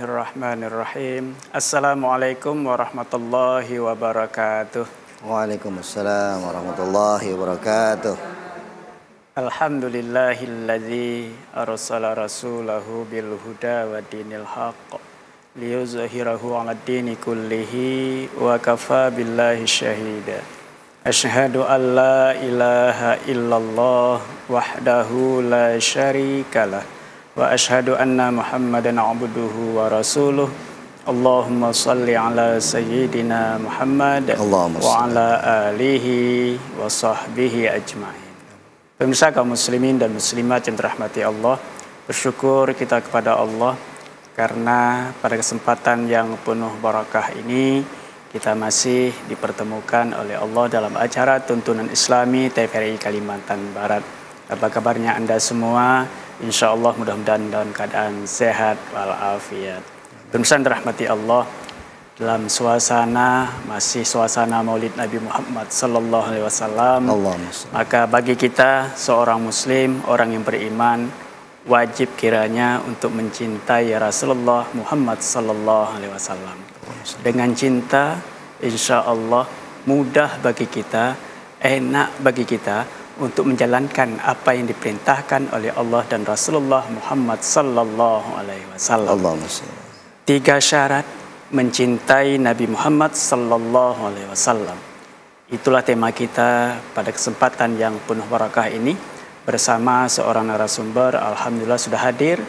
Bismillahirrahmanirrahim. Assalamualaikum warahmatullahi wabarakatuh. Waalaikumsalam warahmatullahi wabarakatuh. Alhamdulillahilladzi arsala rasulahu bil huda wa dinil haqq liyuzhirahu 'alad dini kullihi wa kafa billahi syahida. Asyhadu an la ilaha illallah wahdahu la syarikalah wa asyhadu anna Muhammadan abduhu wa rasuluh. Allahumma salli ala sayyidina Muhammad wa ala alihi wa sahbihi ajma'in. Pemirsa kaum muslimin dan muslimat yang dirahmati Allah, bersyukur kita kepada Allah karena pada kesempatan yang penuh barakah ini kita masih dipertemukan oleh Allah dalam acara tuntunan Islami TVRI Kalimantan Barat. Apa kabarnya Anda semua? Insya Allah mudah-mudahan dalam keadaan sehat walafiat. Pemirsa dirahmati Allah, dalam masih suasana Maulid Nabi Muhammad Sallallahu Alaihi Wasallam, maka bagi kita seorang Muslim, orang yang beriman, wajib kiranya untuk mencintai Rasulullah Muhammad Sallallahu Alaihi Wasallam. Dengan cinta, insya Allah mudah bagi kita, enak bagi kita untuk menjalankan apa yang diperintahkan oleh Allah dan Rasulullah Muhammad Sallallahu Alaihi Wasallam. 3 syarat mencintai Nabi Muhammad Sallallahu Alaihi Wasallam. Itulah tema kita pada kesempatan yang penuh barakah ini bersama seorang narasumber. Alhamdulillah sudah hadir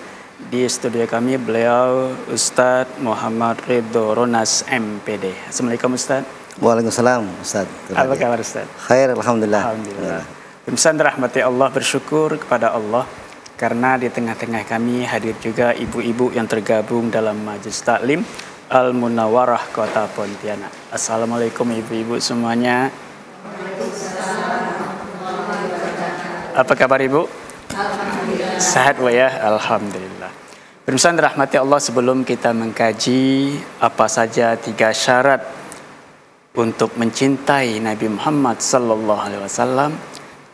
di studio kami, beliau Ustadz Muhammad Ridho Ronas MPD. Assalamualaikum Ustadz. Waalaikumsalam Ustadz. Apa kabar Ustadz? Khair, alhamdulillah. Alhamdulillah. Pemirsa dirahmati Allah, bersyukur kepada Allah karena di tengah-tengah kami hadir juga ibu-ibu yang tergabung dalam Majelis Taklim Al-Munawwarah Kota Pontianak. Assalamualaikum ibu-ibu semuanya. Apa kabar ibu? Alhamdulillah. Sehat Bu ya? Alhamdulillah. Pemirsa dirahmati Allah, sebelum kita mengkaji apa saja 3 syarat untuk mencintai Nabi Muhammad Sallallahu Alaihi Wasallam,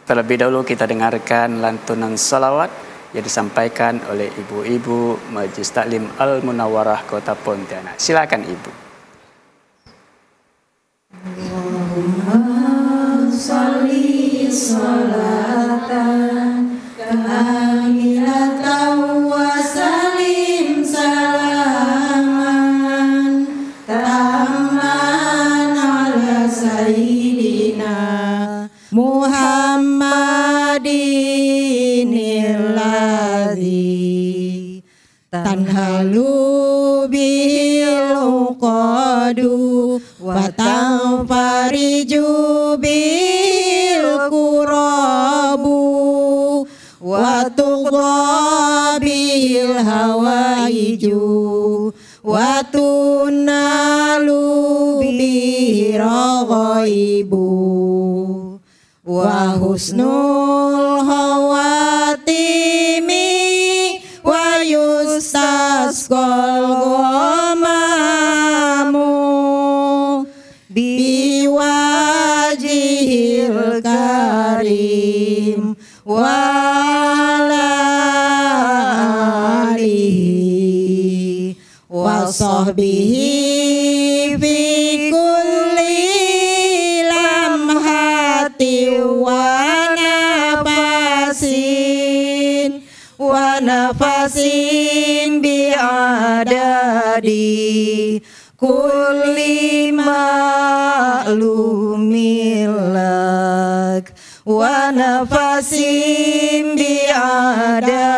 terlebih dahulu kita dengarkan lantunan salawat yang disampaikan oleh ibu-ibu Majelis Taklim Al-Munawwarah Kota Pontianak. Silakan ibu. Allahumma sholli sholatan kamilatan wa salim salaman tamman ala sayyidina Muhammadinil ladzi tanhalu bil uqadu wa tanfariju bil kurabu wa tuqabil hawaiju wa tunalu bi raghaibu wa husnul khawatimi wa yustasqal ghamamu biwajhil karim wa ala alihi wa sahbihi fi kulli wa nafasin bi'adadi kulli ma'lumilak wa nafasin bi'adadi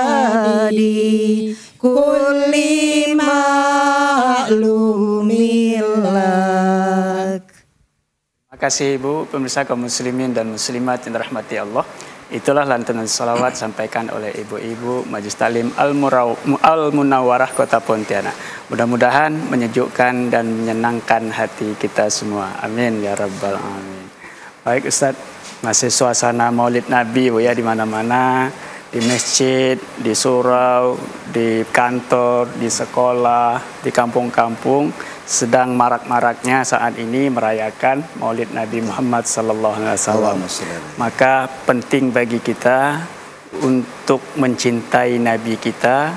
kulli ma'lumilak. Terima kasih Ibu, pemirsa kaum muslimin dan muslimat yang dirahmati Allah. Itulah lantunan salawat sampaikan oleh ibu-ibu Majelis Taklim Al-Munawwarah Kota Pontianak. Mudah-mudahan menyejukkan dan menyenangkan hati kita semua. Amin ya rabbal alamin. Baik Ustadz, masih suasana Maulid Nabi Bu ya, di mana-mana, di masjid, di surau, di kantor, di sekolah, di kampung-kampung sedang marak-maraknya saat ini merayakan Maulid Nabi Muhammad Sallallahu Alaihi Wasallam. Maka penting bagi kita untuk mencintai Nabi kita,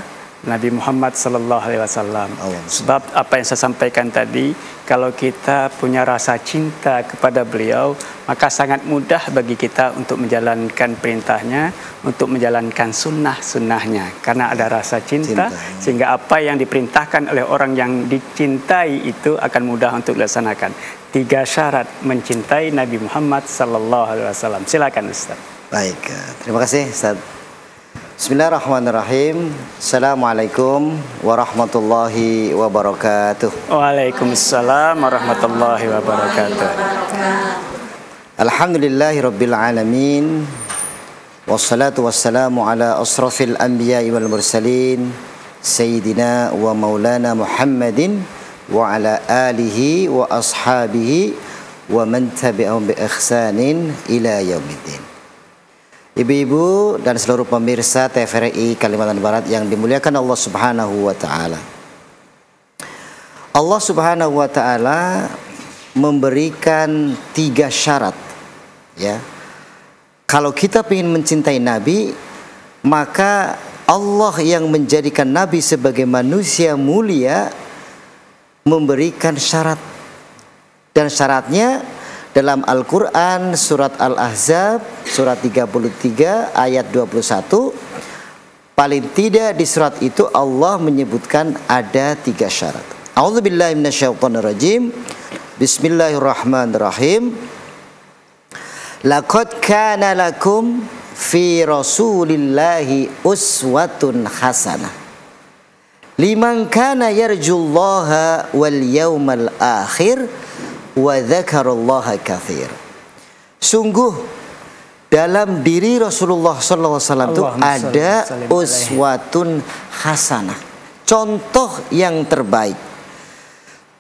Nabi Muhammad sallallahu alaihi wasallam. Sebab apa yang saya sampaikan tadi, kalau kita punya rasa cinta kepada beliau, maka sangat mudah bagi kita untuk menjalankan perintahnya, untuk menjalankan sunnah-sunnahnya. Karena ada rasa cinta, sehingga apa yang diperintahkan oleh orang yang dicintai itu akan mudah untuk dilaksanakan. 3 syarat mencintai Nabi Muhammad sallallahu alaihi wasallam. Silakan Ustaz. Baik, terima kasih Ustaz. Bismillahirrahmanirrahim. Assalamualaikum warahmatullahi wabarakatuh. Waalaikumsalam warahmatullahi wabarakatuh. Alhamdulillahi rabbil alamin. Wassalatu wassalamu ala asrafil anbiya'i wal mursalin Sayyidina wa maulana Muhammadin wa ala alihi wa ashabihi wa man tabi'ahum bi ihsanin ila yaumiddin. Ibu-ibu dan seluruh pemirsa TVRI Kalimantan Barat yang dimuliakan Allah Subhanahu wa taala. Allah Subhanahu wa taala memberikan 3 syarat, ya. Kalau kita ingin mencintai Nabi, maka Allah yang menjadikan Nabi sebagai manusia mulia memberikan syarat. Dan syaratnya dalam Al-Quran surat Al-Ahzab surat 33 ayat 21, paling tidak di surat itu Allah menyebutkan ada 3 syarat. A'udzubillahi minasyaitonirrajim. Bismillahirrahmanirrahim. Laqad kana lakum fi rasulillahi uswatun hasanah liman kana yarjullaha wal yawmal akhir wa dzakarallaha katsir. Sungguh dalam diri Rasulullah sallallahu alaihi wasallam itu ada uswatun hasanah, contoh yang terbaik.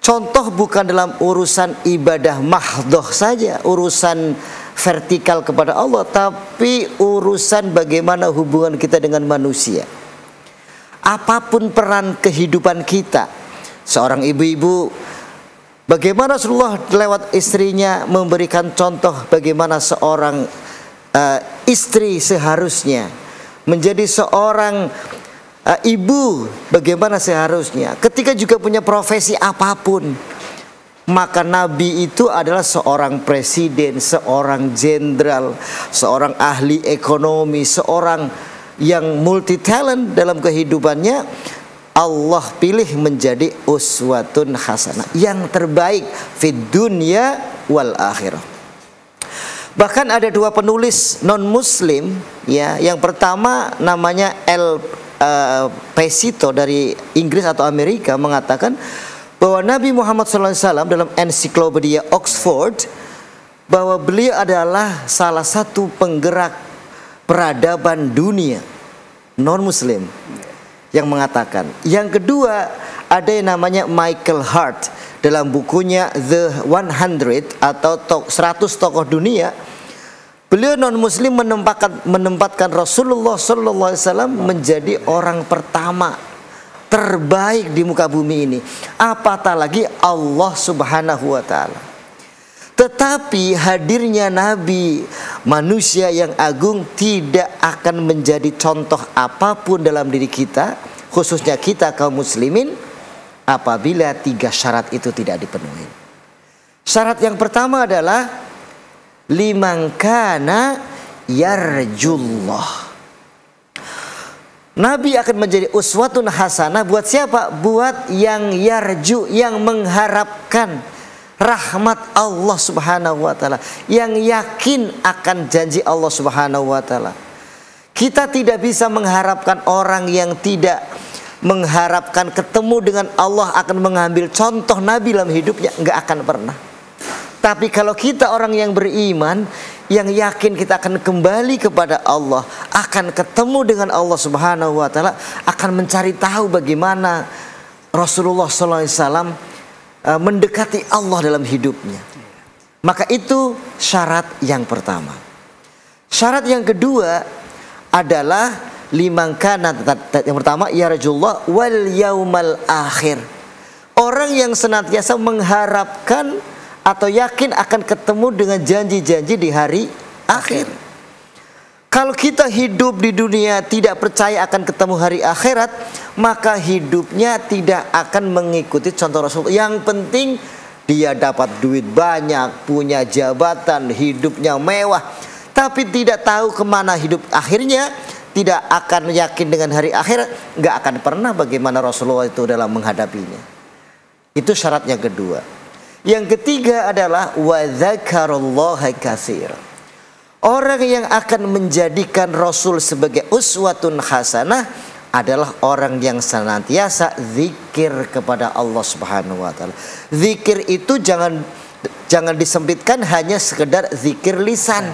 Contoh bukan dalam urusan ibadah mahdhah saja, urusan vertikal kepada Allah, tapi urusan bagaimana hubungan kita dengan manusia. Apapun peran kehidupan kita, seorang ibu-ibu, bagaimana Rasulullah lewat istrinya memberikan contoh bagaimana seorang istri seharusnya menjadi seorang ibu, bagaimana seharusnya ketika juga punya profesi apapun. Maka Nabi itu adalah seorang presiden, seorang jenderal, seorang ahli ekonomi, seorang yang multi talent dalam kehidupannya. Allah pilih menjadi uswatun hasanah, yang terbaik fid dunya wal akhirah. Bahkan ada 2 penulis non muslim, ya. Yang pertama namanya Pesito dari Inggris atau Amerika mengatakan bahwa Nabi Muhammad SAW dalam ensiklopedia Oxford, bahwa beliau adalah salah satu penggerak peradaban dunia non muslim yang mengatakan. Yang kedua ada yang namanya Michael Hart dalam bukunya The 100 atau 100 tokoh dunia. Beliau non muslim menempatkan Rasulullah SAW menjadi orang pertama terbaik di muka bumi ini, apatah lagi Allah Subhanahu wa taala. Tetapi hadirnya Nabi, manusia yang agung, tidak akan menjadi contoh apapun dalam diri kita, khususnya kita kaum muslimin, apabila 3 syarat itu tidak dipenuhi. Syarat yang pertama adalah liman kana yarjullah. Nabi akan menjadi uswatun hasanah buat siapa? Buat yang yarju, yang mengharapkan rahmat Allah Subhanahu wa taala, yang yakin akan janji Allah Subhanahu wa taala. Kita tidak bisa mengharapkan orang yang tidak mengharapkan ketemu dengan Allah akan mengambil contoh Nabi dalam hidupnya, enggak akan pernah. Tapi kalau kita orang yang beriman, yang yakin kita akan kembali kepada Allah, akan ketemu dengan Allah Subhanahu wa taala, akan mencari tahu bagaimana Rasulullah SAW mendekati Allah dalam hidupnya. Maka itu syarat yang pertama. Syarat yang kedua adalah liman kana, yang pertama yarjullah wal yaumal akhir. Orang yang senantiasa mengharapkan atau yakin akan ketemu dengan janji-janji di hari akhir. Kalau kita hidup di dunia tidak percaya akan ketemu hari akhirat, maka hidupnya tidak akan mengikuti contoh Rasul. Yang penting dia dapat duit banyak, punya jabatan, hidupnya mewah, tapi tidak tahu kemana hidup akhirnya, tidak akan yakin dengan hari akhirat, nggak akan pernah bagaimana Rasulullah itu dalam menghadapinya. Itu syarat yang kedua. Yang ketiga adalah wa dzakarallaha katsiran. Orang yang akan menjadikan Rasul sebagai uswatun hasanah adalah orang yang senantiasa zikir kepada Allah Subhanahu wa taala. Zikir itu jangan disempitkan hanya sekedar zikir lisan.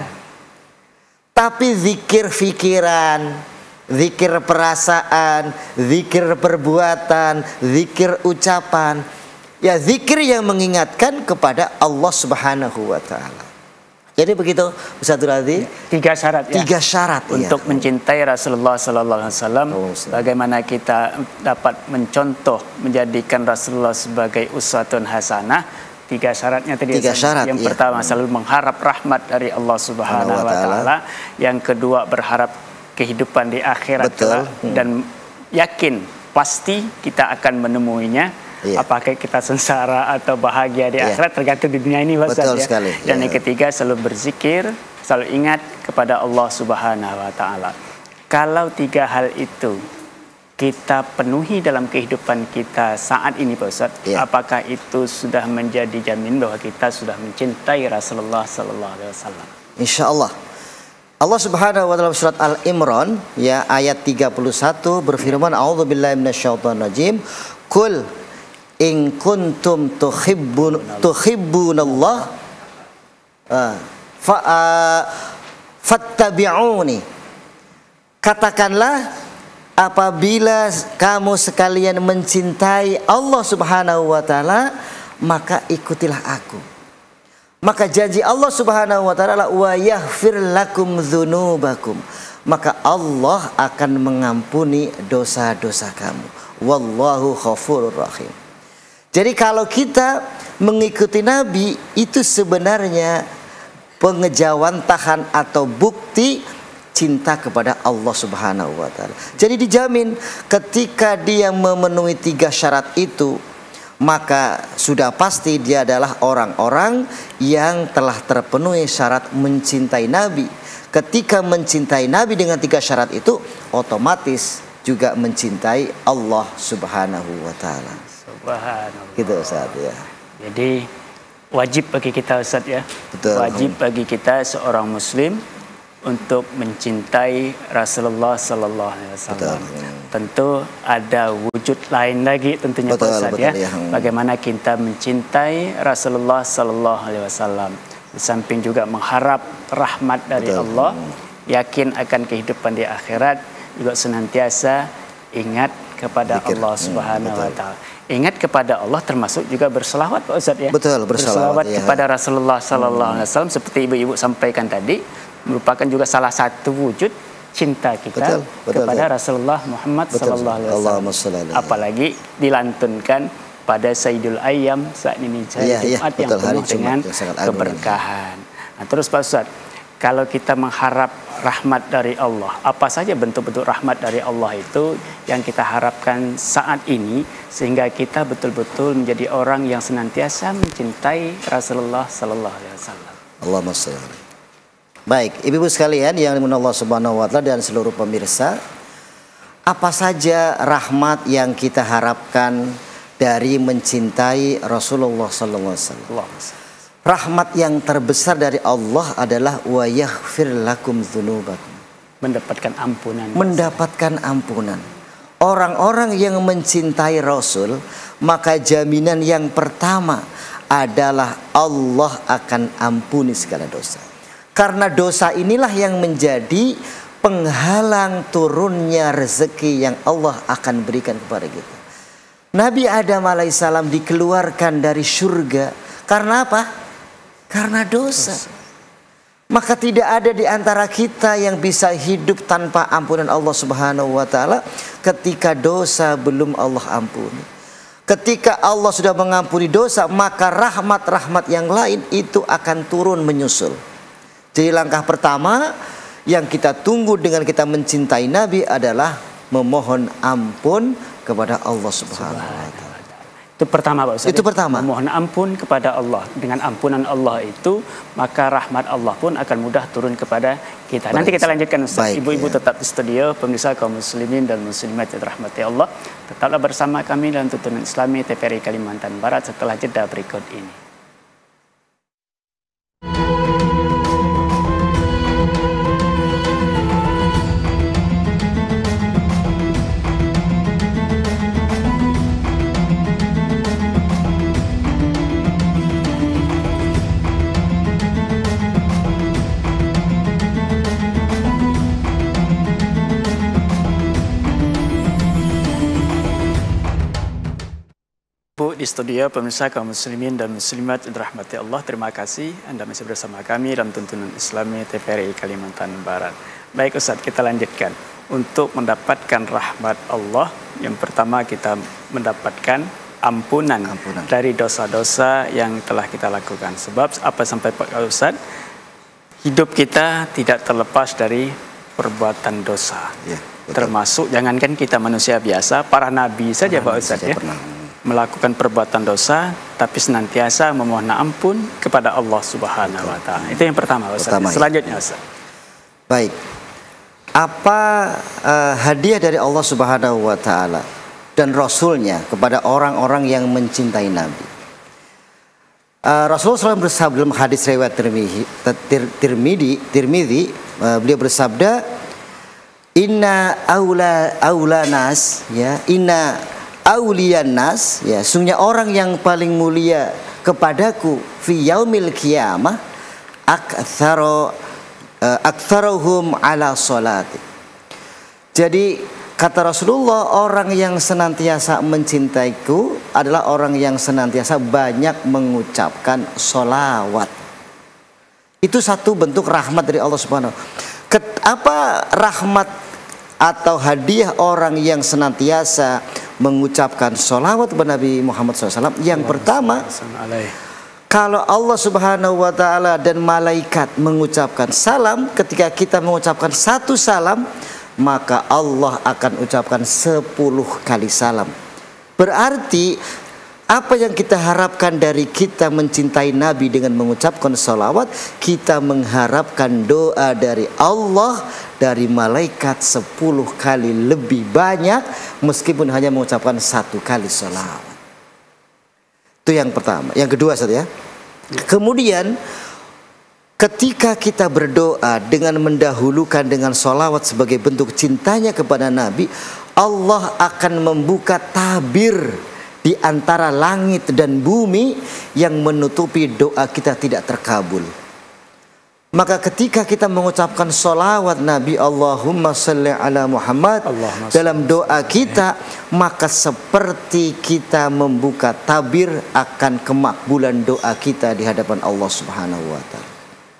Tapi zikir pikiran, zikir perasaan, zikir perbuatan, zikir ucapan. Ya, zikir yang mengingatkan kepada Allah Subhanahu wa taala. Jadi begitu Ustaz Radhi. 3 syarat ya. 3 syarat untuk mencintai Rasulullah sallallahu alaihi wasallam. Bagaimana kita dapat mencontoh menjadikan Rasulullah sebagai uswatun hasanah? 3 syaratnya tadi. 3 syarat. Yang pertama selalu mengharap rahmat dari Allah Subhanahu wa taala. Yang kedua berharap kehidupan di akhirat. Betul. Dan yakin pasti kita akan menemuinya. Apakah kita sengsara atau bahagia di akhirat tergantung di dunia ini, betul ya. sekali. Dan yang ketiga selalu berzikir, selalu ingat kepada Allah Subhanahu wa taala. Kalau 3 hal itu kita penuhi dalam kehidupan kita saat ini Pak Ustaz, apakah itu sudah menjadi jamin bahwa kita sudah mencintai Rasulullah sallallahu alaihi wasallam? Insyaallah. Allah Subhanahu wa taala surat Al-Imran ya ayat 31 berfirman, a'udzubillahi minasyaitonirrajim, qul in kuntum tuhibbunallah fattabi'uni. Katakanlah, apabila kamu sekalian mencintai Allah Subhanahu wa taala, maka ikutilah aku. Maka janji Allah Subhanahu wa taala, wa yaghfir lakum dzunubakum. Maka Allah akan mengampuni dosa-dosa kamu. Wallahu ghafurur rahim. Jadi kalau kita mengikuti Nabi, itu sebenarnya pengejawantahan atau bukti cinta kepada Allah Subhanahu wa taala. Jadi dijamin ketika dia memenuhi 3 syarat itu, maka sudah pasti dia adalah orang-orang yang telah terpenuhi syarat mencintai Nabi. Ketika mencintai Nabi dengan 3 syarat itu, otomatis juga mencintai Allah Subhanahu wa taala. Subhanallah. Gitu Ustaz ya. Jadi wajib bagi kita Ustaz ya. Betul. Wajib bagi kita seorang muslim untuk mencintai Rasulullah sallallahu alaihi wasallam. Tentu ada wujud lain lagi tentunya Ustaz ya. Bagaimana kita mencintai Rasulullah sallallahu alaihi wasallam. Di samping juga mengharap rahmat dari Allah, yakin akan kehidupan di akhirat, juga senantiasa ingat kepada Allah Subhanahu wa taala. Ingat kepada Allah termasuk juga berselawat Pak Ustaz ya. Betul, berselawat kepada Rasulullah sallallahu alaihi wasallam seperti ibu-ibu sampaikan tadi, merupakan juga salah satu wujud cinta kita kepada Rasulullah Muhammad sallallahu alaihi wasallam. Apalagi dilantunkan pada Sayyidul Ayyam saat ini Jumat yang penuh dengan keberkahan. Nah, terus Pak Ustaz, kalau kita mengharap rahmat dari Allah, apa saja bentuk-bentuk rahmat dari Allah itu yang kita harapkan saat ini sehingga kita betul-betul menjadi orang yang senantiasa mencintai Rasulullah sallallahu alaihi wasallam. Allahumma shalli. Baik, ibu-ibu sekalian yang dimuliakan Allah Subhanahu wa taala dan seluruh pemirsa, apa saja rahmat yang kita harapkan dari mencintai Rasulullah sallallahu alaihi wasallam? Rahmat yang terbesar dari Allah adalah wa yaghfir lakum dzunubakum. Mendapatkan ampunan. Mendapatkan ampunan. Orang-orang yang mencintai Rasul, maka jaminan yang pertama adalah Allah akan ampuni segala dosa. Karena dosa inilah yang menjadi penghalang turunnya rezeki yang Allah akan berikan kepada kita. Nabi Adam alaihissalam dikeluarkan dari surga karena apa? Karena dosa. Maka tidak ada di antara kita yang bisa hidup tanpa ampunan Allah Subhanahu wa taala ketika dosa belum Allah ampuni. Ketika Allah sudah mengampuni dosa, maka rahmat-rahmat yang lain itu akan turun menyusul. Jadi langkah pertama Yang kita tunggu dengan kita mencintai Nabi adalah memohon ampun kepada Allah Subhanahu wa taala. Itu pertama Pak Ustaz. Itu pertama. Memohon ampun kepada Allah. Dengan ampunan Allah itu, maka rahmat Allah pun akan mudah turun kepada kita. Nanti kita lanjutkan Ustaz. Ibu-ibu tetap di studio, pemirsa kaum muslimin dan muslimat yang dirahmati Allah. Tetaplah bersama kami dalam Tuntunan Islami TVRI Kalimantan Barat setelah jeda berikut ini. Di studio pemirsa kaum muslimin dan muslimat yang dirahmati Allah, terima kasih Anda masih bersama kami dalam Tuntunan Islami TVRI Kalimantan Barat. Baik Ustaz, kita lanjutkan. Untuk mendapatkan rahmat Allah, yang pertama kita mendapatkan ampunan. Dari dosa-dosa yang telah kita lakukan. Sebab apa sampai Pak Ustaz, hidup kita tidak terlepas dari perbuatan dosa. Ya, termasuk jangankan kita manusia biasa, para nabi saja Pak Ustaz ya. Melakukan perbuatan dosa, tapi senantiasa memohon ampun kepada Allah Subhanahu wa taala. Itu yang pertama, Ustaz. Selanjutnya, Ustaz. Baik. Apa hadiah dari Allah Subhanahu wa taala dan Rasulnya kepada orang-orang yang mencintai Nabi? Rasulullah SAW bersabda dalam hadis riwayat Tirmidzi, beliau bersabda, "Inna aula nas, ya, inna auliyan nas, ya, sungguhnya orang yang paling mulia kepadaku fi yaumil qiyamah aktsaruhum ala salati." Jadi kata Rasulullah, orang yang senantiasa mencintaiku adalah orang yang senantiasa banyak mengucapkan sholawat. Itu satu bentuk rahmat dari Allah Subhanahu. Apa rahmat atau hadiah orang yang senantiasa mengucapkan sholawat kepada Nabi Muhammad SAW? Yang pertama, kalau Allah Subhanahu wa taala dan malaikat mengucapkan salam, ketika kita mengucapkan satu salam, maka Allah akan ucapkan 10 kali salam. Berarti apa yang kita harapkan dari kita mencintai Nabi dengan mengucapkan sholawat, kita mengharapkan doa dari Allah, dari malaikat 10 kali lebih banyak, meskipun hanya mengucapkan 1 kali sholawat. Itu yang pertama. Yang kedua, Ustaz ya. Kemudian ketika kita berdoa dengan mendahulukan dengan sholawat sebagai bentuk cintanya kepada Nabi, Allah akan membuka tabir di antara langit dan bumi yang menutupi doa kita tidak terkabul. Maka ketika kita mengucapkan sholawat Nabi Allahumma sholli ala Muhammad dalam doa kita, maka seperti kita membuka tabir akan kemakbulan doa kita di hadapan Allah Subhanahu wa taala.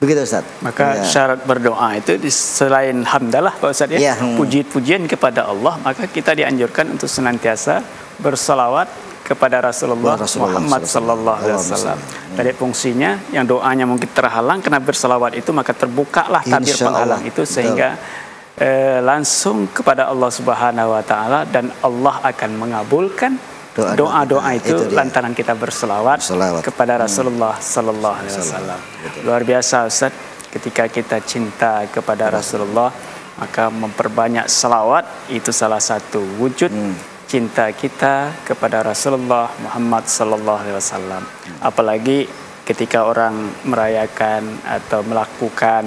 Begitu Ustaz. Maka syarat berdoa itu selain hamdalah Pak Ustaz ya, puji-pujian kepada Allah, maka kita dianjurkan untuk senantiasa bersalawat kepada Rasulullah Muhammad sallallahu alaihi wasallam. Dari fungsinya yang doanya mungkin terhalang karena bersalawat itu, maka terbukalah tabir penghalang itu sehingga langsung kepada Allah Subhanahu wa taala, dan Allah akan mengabulkan doa-doa itu lantaran kita berselawat kepada Rasulullah sallallahu alaihi wasallam. Luar biasa Ustaz, ketika kita cinta kepada Rasulullah, maka memperbanyak selawat itu salah satu wujud cinta kita kepada Rasulullah Muhammad sallallahu alaihi wasallam. Apalagi ketika orang merayakan atau melakukan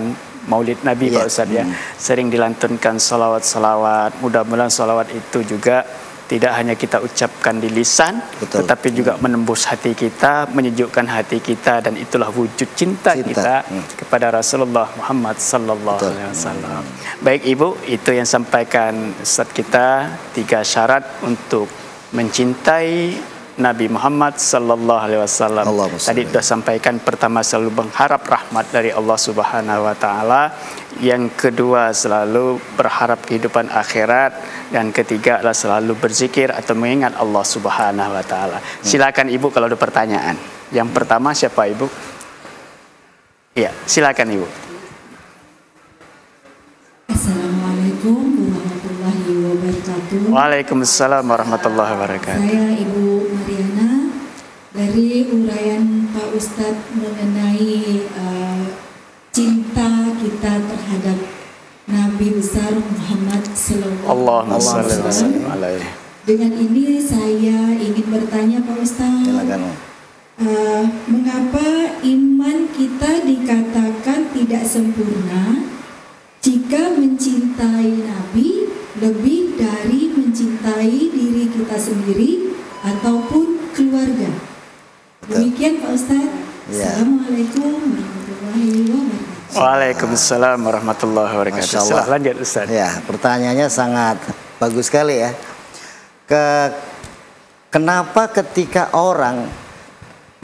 Maulid Nabi Pak Ustaz ya, sering dilantunkan salawat-salawat. Mudah-mudahan salawat itu juga tidak hanya kita ucapkan di lisan, tetapi juga menembus hati kita, menyejukkan hati kita, dan itulah wujud cinta kita kepada Rasulullah Muhammad sallallahu alaihi wasallam. Baik Ibu, itu yang sampaikan Ustaz kita 3 syarat untuk mencintai Nabi Muhammad sallallahu alaihi wasallam. Tadi sudah sampaikan, pertama selalu mengharap rahmat dari Allah Subhanahu wa taala, yang kedua selalu berharap kehidupan akhirat, dan ketiga adalah selalu berzikir atau mengingat Allah Subhanahu wa taala. Silakan Ibu kalau ada pertanyaan. Yang pertama siapa Ibu? Iya, silakan Ibu. Waalaikumsalam warahmatullahi wabarakatuh. Saya Ibu Mariana. Dari uraian Pak Ustadz mengenai cinta kita terhadap Nabi besar Muhammad Sallallahu Alaihi Wasallam. Dengan ini saya ingin bertanya Pak Ustadz, mengapa iman kita dikatakan tidak sempurna jika mencintai Nabi lebih dari mencintai diri kita sendiri ataupun keluarga? Demikian Pak Ustadz. Assalamualaikum warahmatullahi wabarakatuh. Waalaikumsalam warahmatullahi wabarakatuh. Silahkan lanjut Ustadz. Ya, pertanyaannya sangat bagus sekali ya. Kenapa ketika orang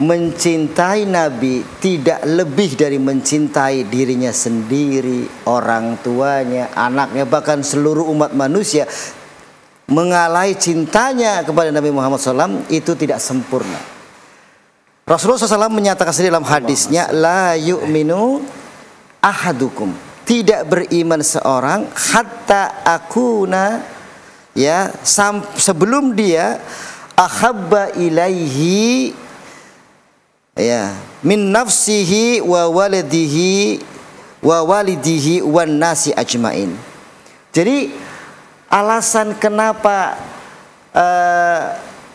mencintai Nabi tidak lebih dari mencintai dirinya sendiri, orang tuanya, anaknya, bahkan seluruh umat manusia, mengalai cintanya kepada Nabi Muhammad SAW, itu tidak sempurna. Rasulullah SAW menyatakan sendiri dalam hadisnya, la yu'minu ahadukum, tidak beriman seorang hatta akuna, ya, sebelum dia ahabba ilaihi, ya, min nafsihi wa walidihi wan nasi ajmain. Jadi alasan kenapa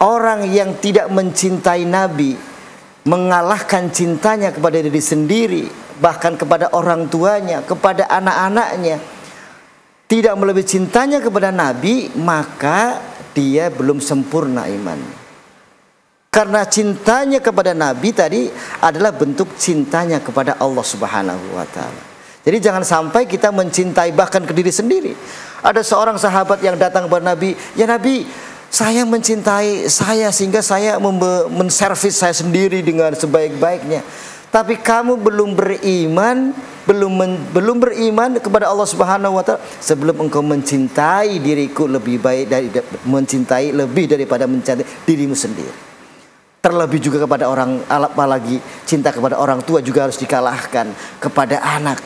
orang yang tidak mencintai Nabi mengalahkan cintanya kepada diri sendiri, bahkan kepada orang tuanya, kepada anak-anaknya, tidak melebihi cintanya kepada Nabi, maka dia belum sempurna iman. Karena cintanya kepada Nabi tadi adalah bentuk cintanya kepada Allah Subhanahu wa Ta'ala. Jadi jangan sampai kita mencintai bahkan ke diri sendiri. Ada seorang sahabat yang datang kepada Nabi, ya Nabi, saya mencintai saya sehingga saya menservis saya sendiri dengan sebaik-baiknya. Tapi kamu belum beriman kepada Allah Subhanahu wa Ta'ala sebelum engkau mencintai diriku lebih baik mencintai lebih daripada mencintai dirimu sendiri. Terlebih juga kepada orang, apalagi cinta kepada orang tua juga harus dikalahkan, kepada anak,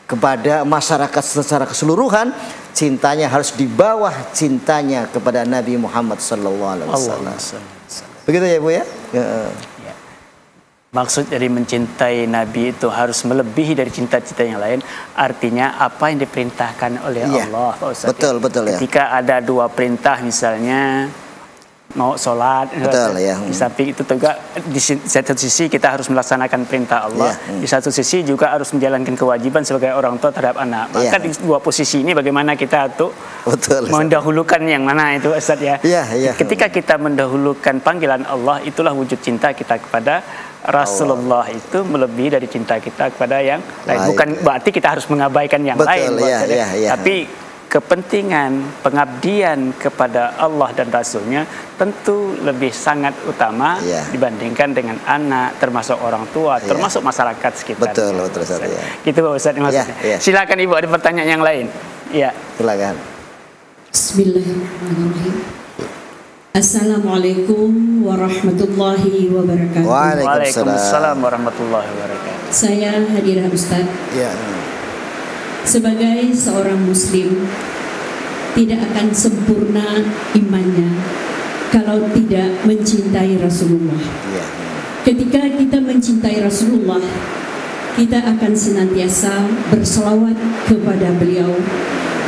kepada masyarakat secara keseluruhan, cintanya harus di bawah cintanya kepada Nabi Muhammad SAW. Begitu ya Bu ya? Maksud dari mencintai Nabi itu harus melebihi dari cinta-cinta yang lain. Artinya apa yang diperintahkan oleh Allah, Pak Ustadz. Betul ya. Ketika ada dua perintah, misalnya mau sholat, di samping itu juga di satu sisi kita harus melaksanakan perintah Allah, di satu sisi juga harus menjalankan kewajiban sebagai orang tua terhadap anak. Maka di dua posisi ini bagaimana kita tuh mendahulukan yang mana itu Ustaz ya? Ketika kita mendahulukan panggilan Allah, itulah wujud cinta kita kepada Rasulullah, itu melebihi dari cinta kita kepada yang lain. Bukan berarti kita harus mengabaikan yang lain, tapi kepentingan pengabdian kepada Allah dan Rasulnya tentu lebih sangat utama dibandingkan dengan anak, termasuk orang tua, termasuk masyarakat sekitar. Betul Gitu Pak Ustadz maksudnya. Silakan Ibu, ada pertanyaan yang lain. Ya. Silakan. Bismillahirrahmanirrahim. Assalamualaikum warahmatullahi wabarakatuh. Waalaikumsalam warahmatullahi wabarakatuh. Saya Hadirah Ustadz. Sebagai seorang muslim, tidak akan sempurna imannya kalau tidak mencintai Rasulullah. Ketika kita mencintai Rasulullah, kita akan senantiasa berselawat kepada beliau,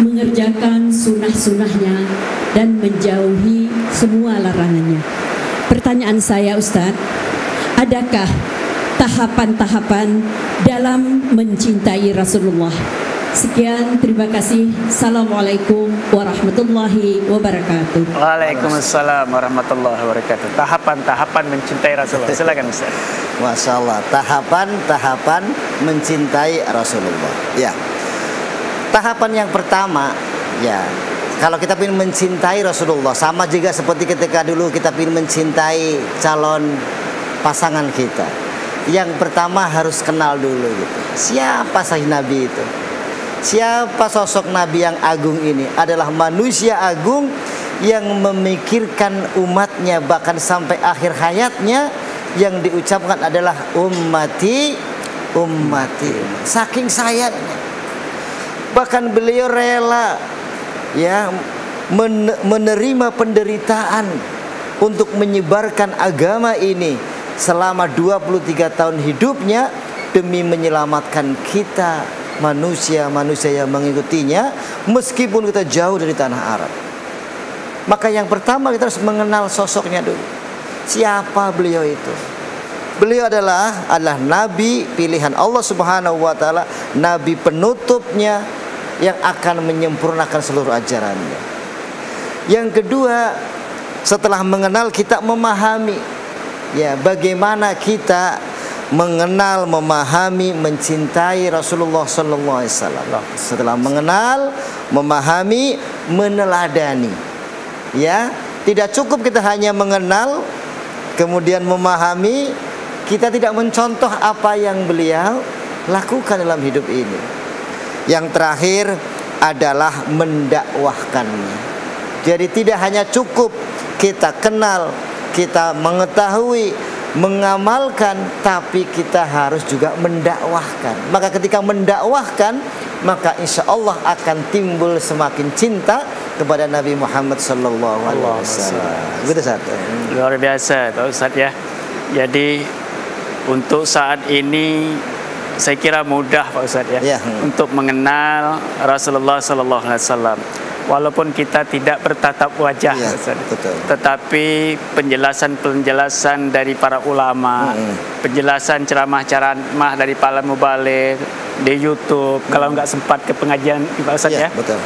mengerjakan sunnah-sunnahnya, dan menjauhi semua larangannya. Pertanyaan saya Ustadz, adakah tahapan-tahapan dalam mencintai Rasulullah? Sekian, terima kasih. Assalamualaikum warahmatullahi wabarakatuh. Waalaikumsalam warahmatullahi wabarakatuh. Tahapan-tahapan mencintai Rasulullah. Silakan Ustaz. Masya Allah, tahapan-tahapan mencintai Rasulullah. Ya, tahapan yang pertama, ya, kalau kita ingin mencintai Rasulullah, sama juga seperti ketika dulu kita ingin mencintai calon pasangan kita. Yang pertama harus kenal dulu gitu. Siapa sahih Nabi itu? Siapa sosok Nabi yang agung ini? Adalah manusia agung yang memikirkan umatnya, bahkan sampai akhir hayatnya yang diucapkan adalah ummati, ummati. Saking sayangnya, bahkan beliau rela ya menerima penderitaan untuk menyebarkan agama ini selama 23 tahun hidupnya demi menyelamatkan kita manusia-manusia yang mengikutinya meskipun kita jauh dari tanah Arab. Maka yang pertama kita harus mengenal sosoknya dulu. Siapa beliau itu? Beliau adalah nabi pilihan Allah Subhanahu wa taala, nabi penutupnya yang akan menyempurnakan seluruh ajarannya. Yang kedua, setelah mengenal kita memahami ya bagaimana kita mengenal, memahami, mencintai Rasulullah sallallahu alaihi wasallam. Setelah mengenal, memahami, meneladani. Ya, tidak cukup kita hanya mengenal kemudian memahami, kita tidak mencontoh apa yang beliau lakukan dalam hidup ini. Yang terakhir adalah mendakwahkannya. Jadi tidak hanya cukup kita kenal, kita mengetahui, mengamalkan, tapi kita harus juga mendakwahkan. Maka ketika mendakwahkan, maka insya Allah akan timbul semakin cinta kepada Nabi Muhammad sallallahu alaihi wasallam. Betul, Ustaz? Luar biasa Pak Ustaz ya. Jadi untuk saat ini saya kira mudah Pak Ustaz ya, untuk mengenal Rasulullah sallallahu alaihi wasallam. Walaupun kita tidak bertatap wajah, Ustaz, tetapi penjelasan-penjelasan dari para ulama, penjelasan ceramah-ceramah dari para mubaligh di YouTube, kalau nggak sempat ke pengajian Pak Ustaz ya. Betul.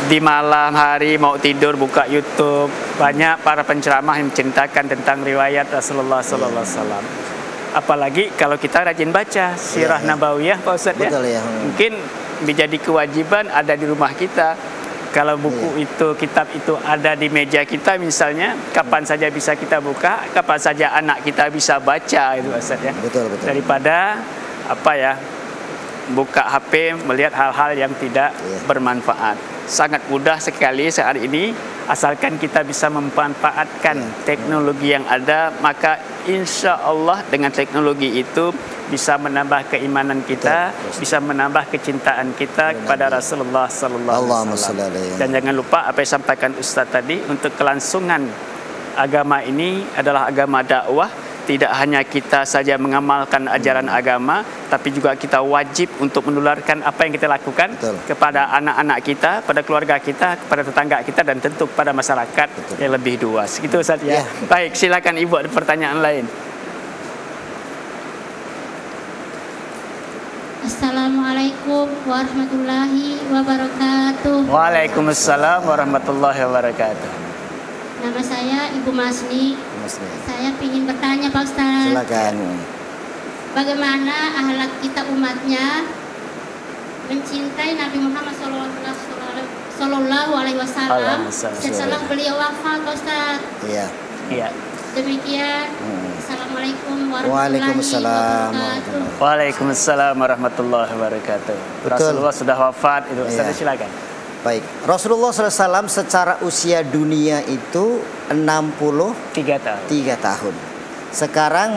Di malam hari mau tidur buka YouTube, banyak para penceramah yang menceritakan tentang riwayat Rasulullah sallallahu alaihi wasallam. Apalagi kalau kita rajin baca sirah nabawiyah Pak Ustaz ya. Mungkin menjadi kewajiban ada di rumah kita. Kalau buku itu, kitab itu ada di meja kita misalnya, kapan saja bisa kita buka, kapan saja anak kita bisa baca itu Ustaz ya. Betul. Daripada buka HP melihat hal-hal yang tidak bermanfaat. Sangat mudah sekali saat ini, asalkan kita bisa memanfaatkan teknologi yang ada, maka insya Allah dengan teknologi itu bisa menambah keimanan kita, bisa menambah kecintaan kita kepada Rasulullah sallallahu alaihi wasallam. Dan jangan lupa apa yang disampaikan Ustaz tadi, untuk kelangsungan agama ini adalah agama dakwah. Tidak hanya kita saja mengamalkan ajaran agama, tapi juga kita wajib untuk menularkan apa yang kita lakukan kepada anak-anak kita, pada keluarga kita, kepada tetangga kita, dan tentu kepada masyarakat yang lebih luas. Gitu Ustaz ya. Baik, silakan Ibu ada pertanyaan lain. Assalamualaikum warahmatullahi wabarakatuh. Waalaikumsalam warahmatullahi wabarakatuh. Nama saya Ibu Masni. Saya ingin bertanya Pak Ustaz. Silakan. Bagaimana akhlak kita umatnya mencintai Nabi Muhammad sallallahu alaihi wasallam setelah beliau wafat Pak Ustaz? Iya. Demikian. Assalamualaikum warahmatullahi wabarakatuh. Waalaikumsalam warahmatullahi wabarakatuh. Rasulullah sudah wafat itu Ustaz, silakan. Baik, Rasulullah SAW secara usia dunia itu 63 tahun. Sekarang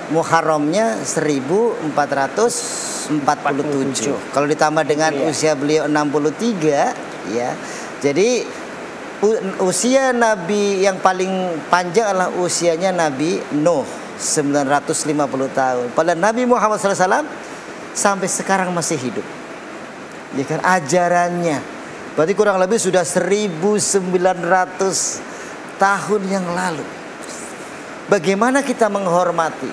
Muharramnya 1447. Kalau ditambah dengan usia beliau 63, ya. Jadi usia Nabi yang paling panjang adalah usianya Nabi Nuh, 950 tahun. Padahal Nabi Muhammad SAW sampai sekarang masih hidup. Ya kan, ajarannya berarti kurang lebih sudah 1900 tahun yang lalu. Bagaimana kita menghormati?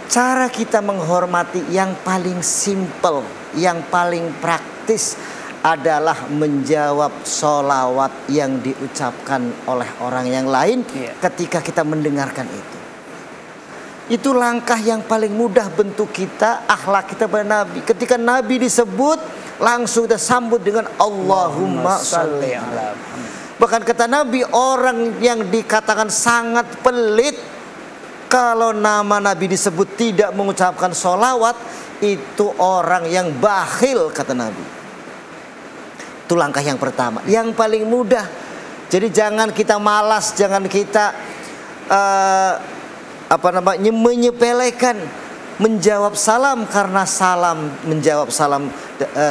Cara kita menghormati yang paling simpel, yang paling praktis adalah menjawab sholawat yang diucapkan oleh orang yang lain ketika kita mendengarkan itu. Itu langkah yang paling mudah bentuk kita, akhlak kita pada Nabi. Ketika Nabi disebut, langsung kita sambut dengan Allahumma sholli ala. Bahkan kata Nabi, orang yang dikatakan sangat pelit kalau nama Nabi disebut tidak mengucapkan sholawat, itu orang yang bakhil, kata Nabi. Itu langkah yang pertama, yang paling mudah. Jadi jangan kita malas, jangan kita menyepelekan menjawab salam, karena menjawab salam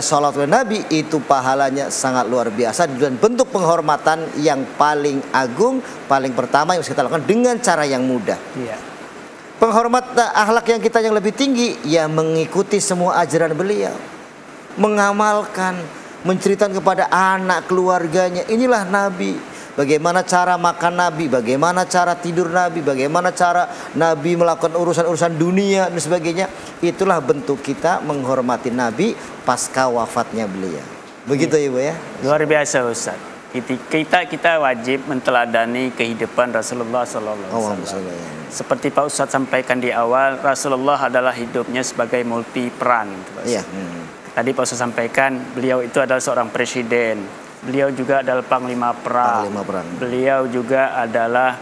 Sholawat Nabi itu pahalanya sangat luar biasa dan bentuk penghormatan yang paling agung, paling pertama yang harus kita lakukan dengan cara yang mudah. Iya. Penghormatan akhlak yang kita yang lebih tinggi ya mengikuti semua ajaran beliau, mengamalkan, menceritakan kepada anak keluarganya, inilah Nabi. Bagaimana cara makan Nabi, bagaimana cara tidur Nabi, bagaimana cara Nabi melakukan urusan-urusan dunia dan sebagainya. Itulah bentuk kita menghormati Nabi pasca wafatnya beliau. Begitu Ibu ya. Luar biasa Ustaz. Kita wajib menteladani kehidupan Rasulullah SAW. Seperti Pak Ustaz sampaikan di awal, Rasulullah adalah hidupnya sebagai multi peran. Iya. Tadi Pak Ustaz sampaikan beliau itu adalah seorang presiden. Beliau juga adalah panglima perang. Beliau juga adalah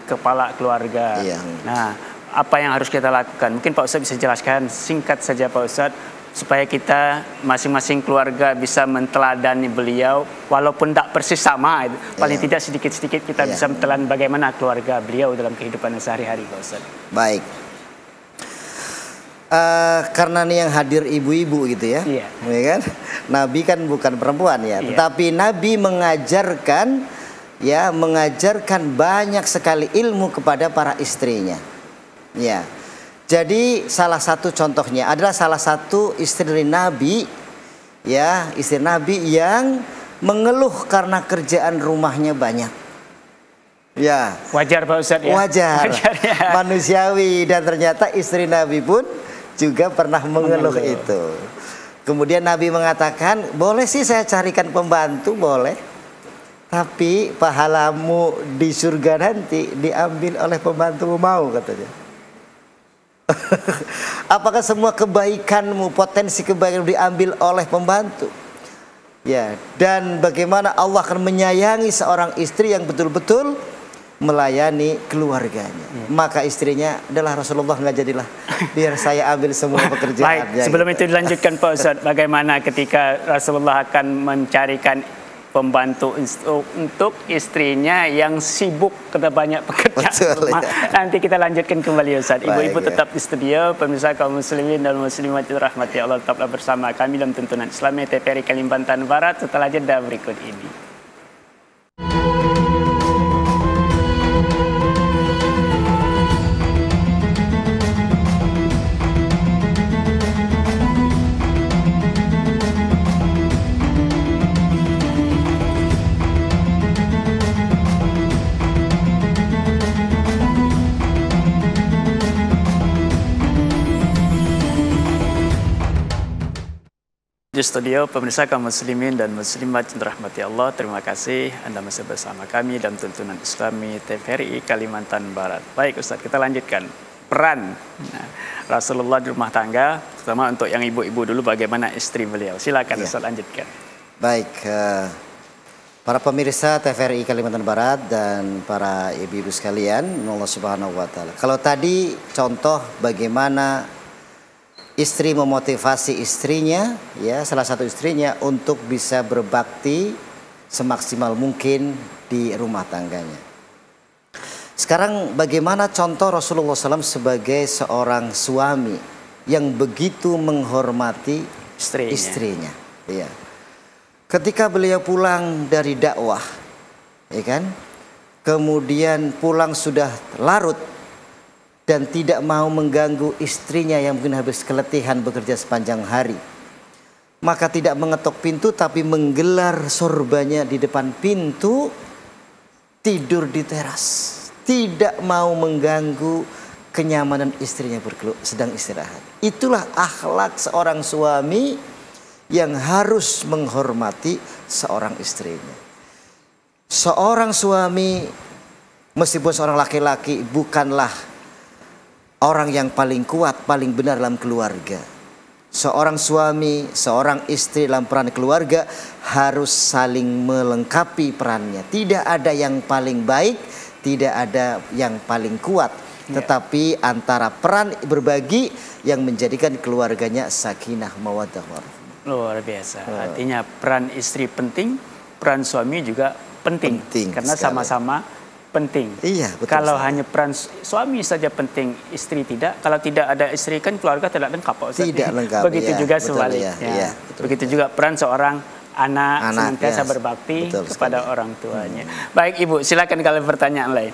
kepala keluarga. Iya. Nah, apa yang harus kita lakukan? Mungkin Pak Ustaz bisa jelaskan singkat saja Pak Ustaz, supaya kita masing-masing keluarga bisa menteladani beliau, walaupun tak persis sama, paling tidak sedikit-sedikit kita bisa menteladani bagaimana keluarga beliau dalam kehidupan sehari-hari Pak Ustaz. Baik. Karena nih yang hadir ibu-ibu gitu ya, ya kan? Nabi kan bukan perempuan ya, tetapi Nabi mengajarkan banyak sekali ilmu kepada para istrinya. Ya, jadi salah satu contohnya adalah salah satu istri Nabi, ya istri Nabi yang mengeluh karena kerjaan rumahnya banyak. Ya, wajar Pak Ustaz ya. Wajar ya. Manusiawi, dan ternyata istri Nabi pun juga pernah mengeluh itu. Kemudian Nabi mengatakan, boleh sih saya carikan pembantu, boleh. Tapi pahalamu di surga nanti diambil oleh pembantumu, mau katanya. Apakah semua kebaikanmu, potensi kebaikan diambil oleh pembantu? Ya, dan bagaimana Allah akan menyayangi seorang istri yang betul-betul melayani keluarganya. Maka istrinya adalah Rasulullah, nggak jadilah, biar saya ambil semua pekerjaannya. Baik, sebelum itu dilanjutkan Pak Ustaz, bagaimana ketika Rasulullah akan mencarikan pembantu untuk istrinya yang sibuk karena banyak pekerjaan rumah. Nanti kita lanjutkan kembali Ustaz. Ibu-ibu tetap di studio, pemirsa kaum muslimin dan muslimat rahmati Allah, tetaplah bersama kami dalam tuntunan Islam TVRI Kalimantan Barat setelah jeda berikut ini. Di studio, pemirsa kaum muslimin dan muslimat yang dirahmati Allah, terima kasih Anda masih bersama kami dalam tuntunan Islami TVRI Kalimantan Barat. Baik Ustaz, kita lanjutkan peran Rasulullah di rumah tangga, terutama untuk yang ibu-ibu dulu, bagaimana istri beliau. Silakan Ustaz, lanjutkan. Baik, para pemirsa TVRI Kalimantan Barat dan para ibu-ibu sekalian, Allah Subhanahu wa taala. Kalau tadi contoh bagaimana istri memotivasi istrinya, ya salah satu istrinya untuk bisa berbakti semaksimal mungkin di rumah tangganya. Sekarang bagaimana contoh Rasulullah SAW sebagai seorang suami yang begitu menghormati istrinya. Ya. Ketika beliau pulang dari dakwah, ya kan, kemudian pulang sudah larut dan tidak mau mengganggu istrinya yang mungkin habis keletihan bekerja sepanjang hari, maka tidak mengetok pintu tapi menggelar sorbannya di depan pintu, tidur di teras, tidak mau mengganggu kenyamanan istrinya sedang istirahat. Itulah akhlak seorang suami yang harus menghormati seorang istrinya. Seorang suami, meskipun seorang laki-laki, bukanlah orang yang paling kuat, paling benar dalam keluarga. Seorang suami, seorang istri dalam peran keluarga harus saling melengkapi perannya. Tidak ada yang paling baik, tidak ada yang paling kuat. Tetapi antara peran berbagi yang menjadikan keluarganya sakinah mawaddah warahmah. Luar biasa. Artinya peran istri penting, peran suami juga penting. Karena sama-sama penting. Iya, betul. Kalau hanya peran suami saja penting, istri tidak. Kalau tidak ada istri kan keluarga tidak lengkap, Pak Ustaz. Tidak lengkap. Begitu ya, juga betul, sebaliknya. Ya, Begitu juga peran seorang anak senantiasa ya, berbakti betul kepada sekali. orang tuanya. Baik Ibu, silakan kalau pertanyaan lain.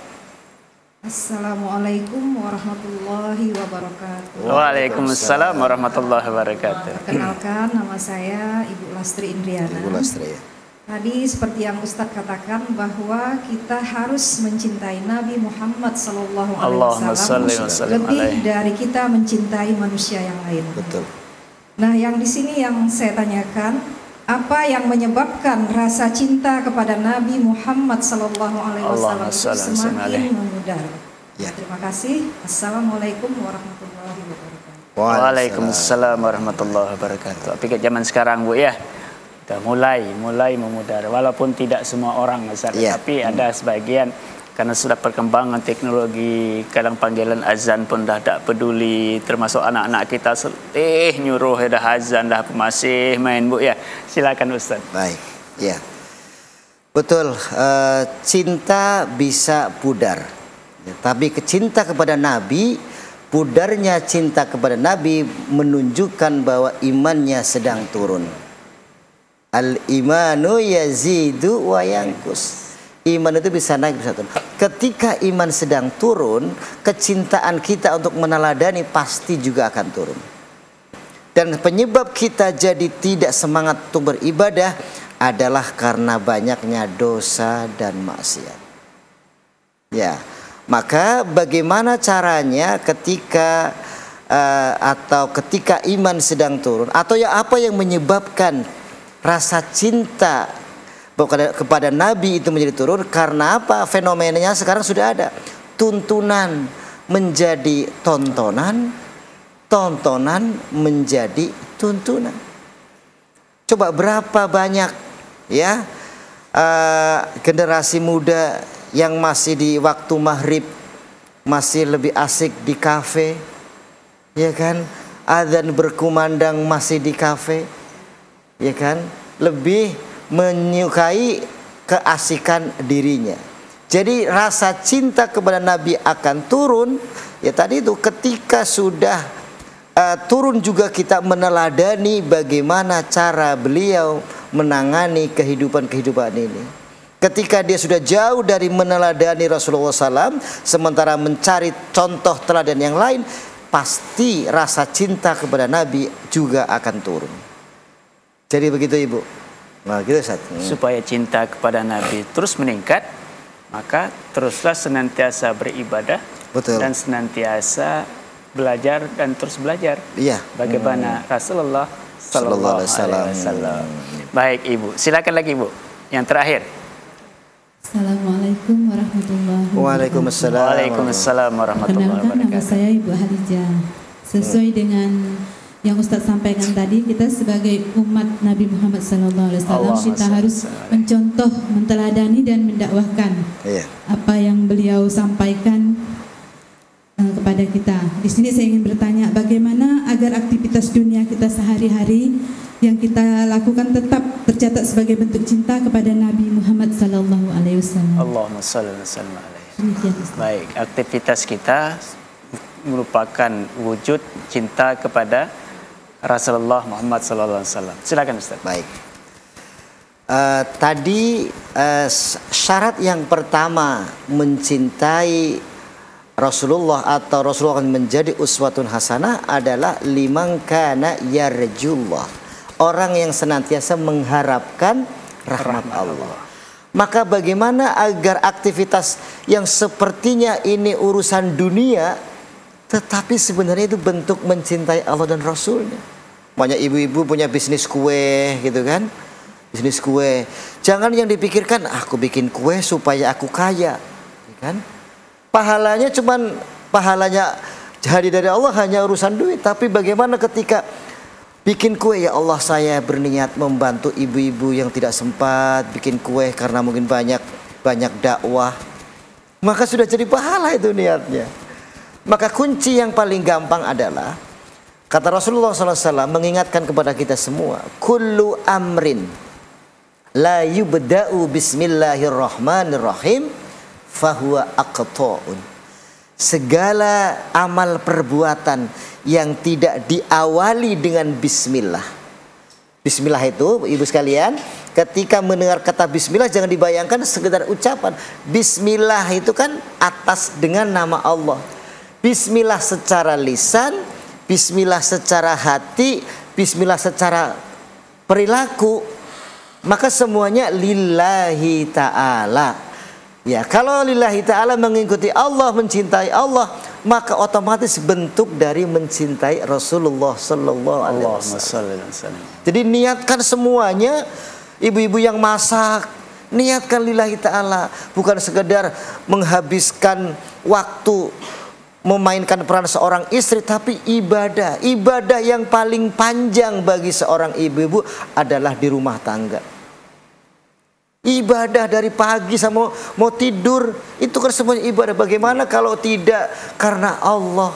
Assalamualaikum warahmatullahi wabarakatuh. Waalaikumsalam warahmatullahi wabarakatuh. Perkenalkan, nama saya Ibu Lastri Indriana. Ibu Lastri ya. Tadi seperti yang Ustadz katakan bahwa kita harus mencintai Nabi Muhammad Sallallahu Alaihi Wasallam lebih dari kita mencintai manusia yang lain. Betul. Nah, yang di sini yang saya tanyakan, apa yang menyebabkan rasa cinta kepada Nabi Muhammad Sallallahu Alaihi Wasallam semakin memudar? Ya. Terima kasih. Assalamualaikum warahmatullahi wabarakatuh. Waalaikumsalam warahmatullahi wabarakatuh. Tapi ke zaman sekarang Bu ya, udah mulai memudar. Walaupun tidak semua orang Ustaz, tapi ada sebagian karena sudah perkembangan teknologi, kadang panggilan azan pun dah tak peduli, termasuk anak-anak kita nyuruh dah azan dah masih main Bu ya. Silakan Ustaz. Baik, ya. Betul, cinta bisa pudar. Ya, tapi cinta kepada Nabi, pudarnya cinta kepada Nabi menunjukkan bahwa imannya sedang turun. Al-imanu yazidu wa yanqus. Iman itu bisa naik, bisa turun. Ketika iman sedang turun, kecintaan kita untuk meneladani pasti juga akan turun. Dan penyebab kita jadi tidak semangat untuk beribadah adalah karena banyaknya dosa dan maksiat. Ya, maka bagaimana caranya ketika ketika iman sedang turun, atau ya apa yang menyebabkan rasa cinta kepada Nabi itu menjadi turun? Karena apa? Fenomenanya sekarang sudah ada. Tuntunan menjadi tontonan, tontonan menjadi tuntunan. Coba berapa banyak ya generasi muda yang masih di waktu maghrib masih lebih asik di kafe, ya kan? Adzan berkumandang masih di kafe, ya kan, lebih menyukai keasikan dirinya. Jadi rasa cinta kepada Nabi akan turun. Ya tadi itu ketika sudah turun juga kita meneladani bagaimana cara beliau menangani kehidupan ini. Ketika dia sudah jauh dari meneladani Rasulullah SAW, sementara mencari contoh teladan yang lain, pasti rasa cinta kepada Nabi juga akan turun. Jadi begitu Ibu. Nah, gitu Ustaz. Supaya cinta kepada Nabi terus meningkat, maka teruslah senantiasa beribadah. Betul. Dan senantiasa belajar dan terus belajar. Iya. Bagaimana Rasulullah Sallallahu Alaihi Wasallam. Baik Ibu, silakan lagi Ibu. Yang terakhir. Assalamualaikum warahmatullahi wabarakatuh. Waalaikumsalam. Waalaikumsalam warahmatullahi Perkenalkan, nama wabarakatuh. saya Ibu Harijah. Sesuai dengan yang Ustadz sampaikan tadi, kita sebagai umat Nabi Muhammad SAW kita harus mencontoh, menteladani dan mendakwahkan apa yang beliau sampaikan kepada kita. Di sini saya ingin bertanya, bagaimana agar aktivitas dunia kita sehari-hari yang kita lakukan tetap tercatat sebagai bentuk cinta kepada Nabi Muhammad SAW. Allahumma shalli wa sallim alaihi. Baik, aktivitas kita merupakan wujud cinta kepada Rasulullah Muhammad SAW. Silakan Ustaz. Baik. Tadi syarat yang pertama mencintai Rasulullah atau Rasulullah menjadi uswatun hasanah adalah liman kana yarjullah. Orang yang senantiasa mengharapkan rahmat Allah. Maka bagaimana agar aktivitas yang sepertinya ini urusan dunia, tetapi sebenarnya itu bentuk mencintai Allah dan Rasulnya. Banyak ibu-ibu punya bisnis kue gitu kan, bisnis kue. Jangan yang dipikirkan, aku bikin kue supaya aku kaya, kan? Pahalanya jadi dari Allah hanya urusan duit. Tapi bagaimana ketika bikin kue, ya Allah saya berniat membantu ibu-ibu yang tidak sempat bikin kue karena mungkin banyak dakwah, maka sudah jadi pahala itu niatnya. Maka kunci yang paling gampang adalah kata Rasulullah SAW mengingatkan kepada kita semua, kullu amrin la yubda'u bismillahirrahmanirrahim fahuwa aqta'un. Segala amal perbuatan yang tidak diawali dengan bismillah. Bismillah itu, ibu sekalian, ketika mendengar kata bismillah jangan dibayangkan sekedar ucapan. Bismillah itu kan atas dengan nama Allah. Bismillah secara lisan, bismillah secara hati, bismillah secara perilaku. Maka semuanya lillahi ta'ala. Ya, kalau lillahi ta'ala mengikuti Allah, mencintai Allah, maka otomatis bentuk dari mencintai Rasulullah sallallahu alaihi wasallam. Jadi niatkan semuanya, ibu-ibu yang masak, niatkan lillahi ta'ala, bukan sekedar menghabiskan waktu memainkan peran seorang istri, tapi ibadah. Ibadah yang paling panjang bagi seorang ibu-ibu adalah di rumah tangga. Ibadah dari pagi sama mau tidur, itu kan semuanya ibadah. Bagaimana kalau tidak karena Allah?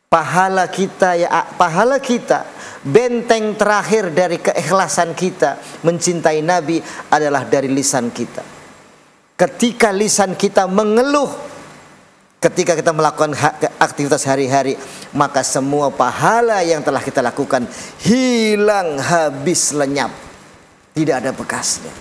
Pahala kita, ya, pahala kita, benteng terakhir dari keikhlasan kita mencintai Nabi adalah dari lisan kita. Ketika lisan kita mengeluh, ketika kita melakukan aktivitas hari-hari, maka semua pahala yang telah kita lakukan hilang, habis, lenyap, tidak ada bekasnya.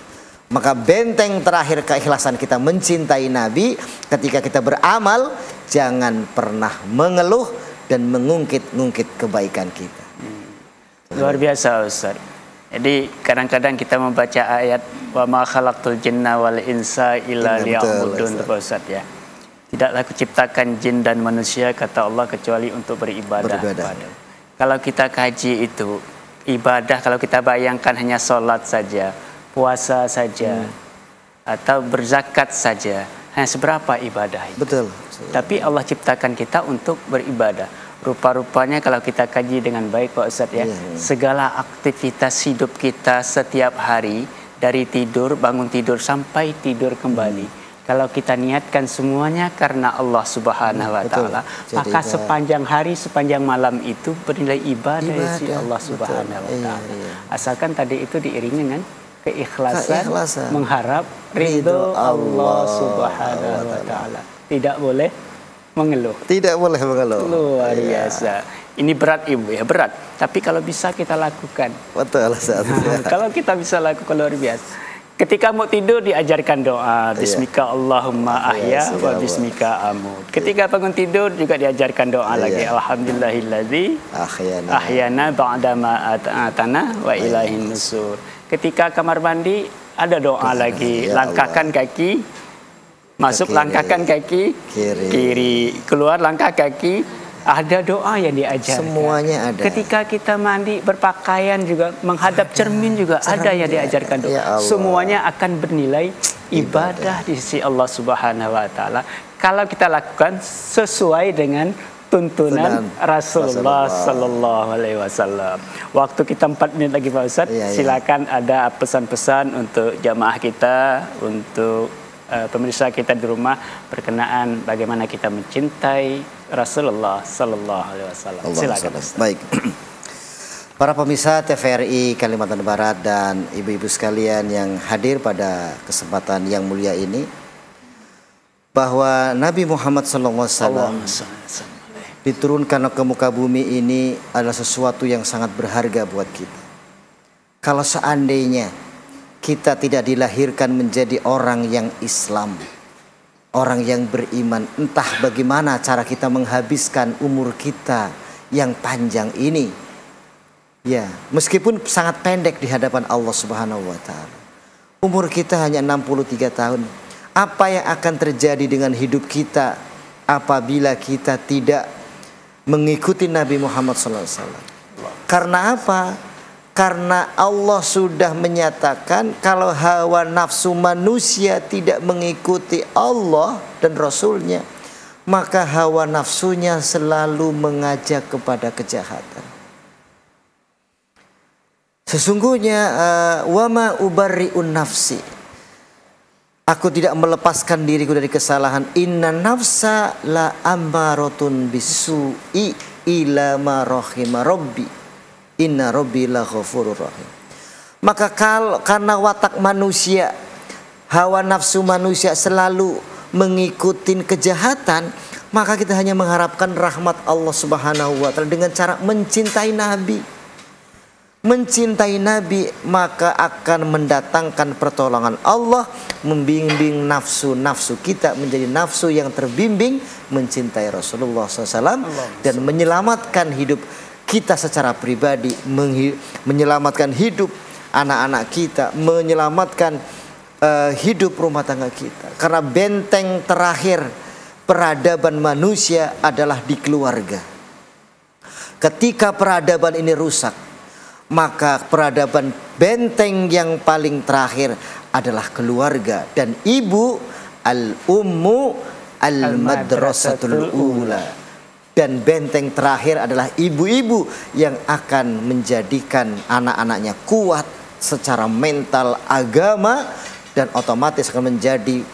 Maka benteng terakhir keikhlasan kita mencintai Nabi, ketika kita beramal, jangan pernah mengeluh dan mengungkit-ungkit kebaikan kita. Luar biasa Ustaz. Jadi kadang-kadang kita membaca ayat wa ma khalaqtul jinna wal insa illa liya'budun, Ustaz, ya. Tidaklah kuciptakan jin dan manusia, kata Allah, kecuali untuk beribadah. Kalau kita kaji itu ibadah, kalau kita bayangkan hanya sholat saja, puasa saja, atau berzakat saja, hanya seberapa ibadah itu? Betul. Tapi Allah ciptakan kita untuk beribadah. Rupa-rupanya kalau kita kaji dengan baik Pak Ustadz, ya, segala aktivitas hidup kita setiap hari, dari tidur, bangun tidur sampai tidur kembali, kalau kita niatkan semuanya karena Allah Subhanahu wa Ta'ala, maka sepanjang hari, sepanjang malam itu bernilai ibadah dari Allah Subhanahu wa Ta'ala. Asalkan tadi itu diiringi dengan keikhlasan, mengharap ridho Allah Subhanahu wa Ta'ala. Tidak boleh mengeluh. Tidak boleh mengeluh. Luar biasa. Ini berat ibu, ya, berat. Tapi kalau bisa kita lakukan. Betul. Kalau kita bisa lakukan, luar biasa. Ketika mau tidur diajarkan doa, Bismika Allahumma ahya wa bismika amut. Ketika bangun tidur juga diajarkan doa lagi, Alhamdulillahilladzi ahyana ba'dama atana wa ilaihin nusur. Ketika kamar mandi ada doa lagi, langkahkan kaki, masuk langkahkan kaki kiri, keluar langkah kaki. Ada doa yang diajarkan. Semuanya ada. Ketika kita mandi, berpakaian juga, menghadap cermin juga ada yang diajarkan doa. Ya, semuanya akan bernilai ibadah di sisi Allah Subhanahu wa Ta'ala kalau kita lakukan sesuai dengan tuntunan Rasulullah Sallallahu Alaihi Wasallam. Waktu kita 4 menit lagi Pak Ustadz, silakan ada pesan-pesan untuk jamaah kita, untuk pemirsa kita di rumah berkenaan bagaimana kita mencintai Rasulullah Sallallahu Alaihi Wasallam. Silakan. Baik. Para pemirsa TVRI Kalimantan Barat dan ibu-ibu sekalian yang hadir pada kesempatan yang mulia ini, bahwa Nabi Muhammad SAW diturunkan ke muka bumi ini adalah sesuatu yang sangat berharga buat kita. Kalau seandainya kita tidak dilahirkan menjadi orang yang Islam, orang yang beriman, entah bagaimana cara kita menghabiskan umur kita yang panjang ini. Ya, meskipun sangat pendek di hadapan Allah Subhanahu wa Ta'ala. Umur kita hanya 63 tahun. Apa yang akan terjadi dengan hidup kita apabila kita tidak mengikuti Nabi Muhammad SAW? Karena apa? Karena Allah sudah menyatakan kalau hawa nafsu manusia tidak mengikuti Allah dan Rasulnya, maka hawa nafsunya selalu mengajak kepada kejahatan. Sesungguhnya wama ubarri'un nafsi, aku tidak melepaskan diriku dari kesalahan. Inna nafsa la ammaratun bisu'i ila ma rahima rabbi. Inna rabbi la ghafurur rahim. Maka karena watak manusia hawa nafsu manusia selalu mengikuti kejahatan, maka kita hanya mengharapkan rahmat Allah Subhanahu wa taala dengan cara mencintai Nabi. Mencintai Nabi maka akan mendatangkan pertolongan Allah, membimbing nafsu-nafsu kita menjadi nafsu yang terbimbing mencintai Rasulullah SAW dan menyelamatkan hidup kita secara pribadi, menyelamatkan hidup anak-anak kita, menyelamatkan hidup rumah tangga kita. Karena benteng terakhir peradaban manusia adalah di keluarga. Ketika peradaban ini rusak, maka peradaban benteng yang paling terakhir adalah keluarga. Dan ibu al-ummu al-madrasatul ula. Dan benteng terakhir adalah ibu-ibu yang akan menjadikan anak-anaknya kuat secara mental, agama, dan otomatis akan menjadi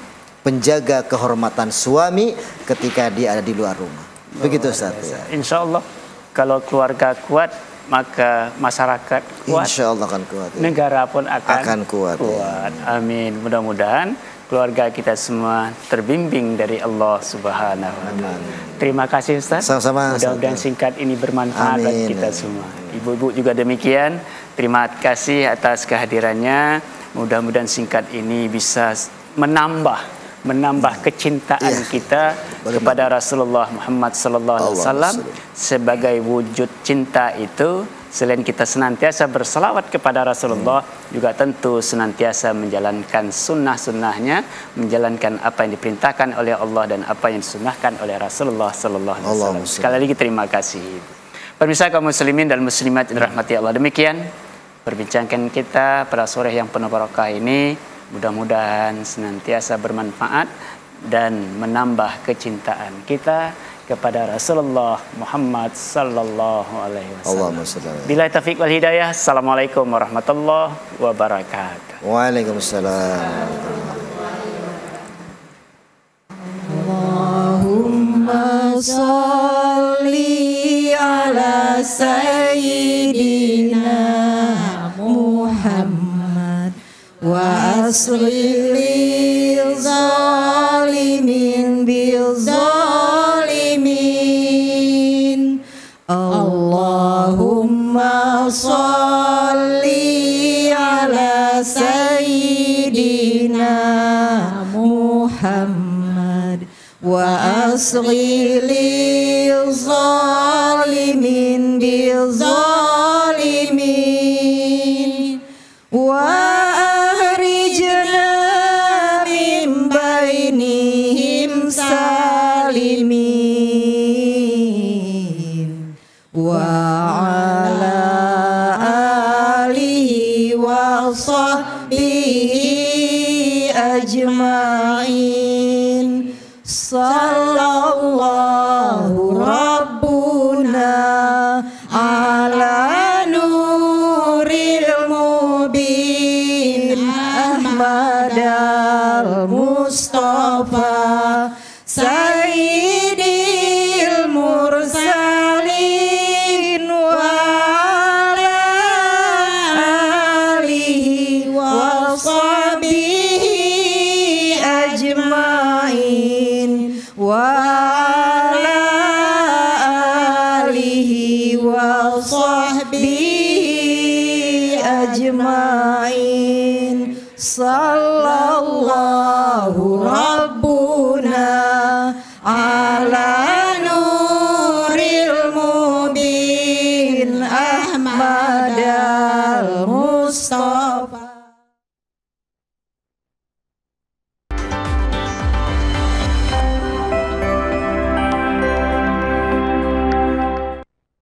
penjaga kehormatan suami ketika dia ada di luar rumah. Begitu Ustaz. Insya Allah kalau keluarga kuat, maka masyarakat kuat. Insya Allah akan kuat. Negara pun akan kuat. Ya. Amin. Mudah-mudahan keluarga kita semua terbimbing dari Allah Subhanahu wa taala. Terima kasih Ustaz. Sama-sama. Mudah-mudahan singkat ini bermanfaat bagi kita semua. Ibu-ibu juga demikian. Terima kasih atas kehadirannya. Mudah-mudahan singkat ini bisa menambah kecintaan kita kepada Rasulullah Muhammad sallallahu alaihi wasallam. Sebagai wujud cinta itu, selain kita senantiasa berselawat kepada Rasulullah, juga tentu senantiasa menjalankan sunnah-sunnahnya, menjalankan apa yang diperintahkan oleh Allah dan apa yang disunnahkan oleh Rasulullah sallallahu alaihi wasallam. Sekali lagi terima kasih. Pemirsa kaum muslimin dan muslimat yang dirahmati Allah, demikian perbincangan kita pada sore yang penuh barokah ini. Mudah-mudahan senantiasa bermanfaat dan menambah kecintaan kita kepada Rasulullah Muhammad sallallahu alaihi wasallam. Bila taufiq wal hidayah. Assalamualaikum warahmatullahi wabarakatuh. Waalaikumsalam. Allahumma sholli ala sayyidina Muhammad wa asril zalimin bil zalimin. Allahumma sholli ala sayyidina Muhammad wa asril zalimin bil zalimin wa salimin wa ala alihi wa sahbihi ajma'in. Sallallahu rabbuna ala nuril mubin Ahmad al-Mustafa Sayyidil mursalin wa ala alihi wa sahbihi ajma'in wa ala alihi wa sahbihi ajma'in. Sallallahu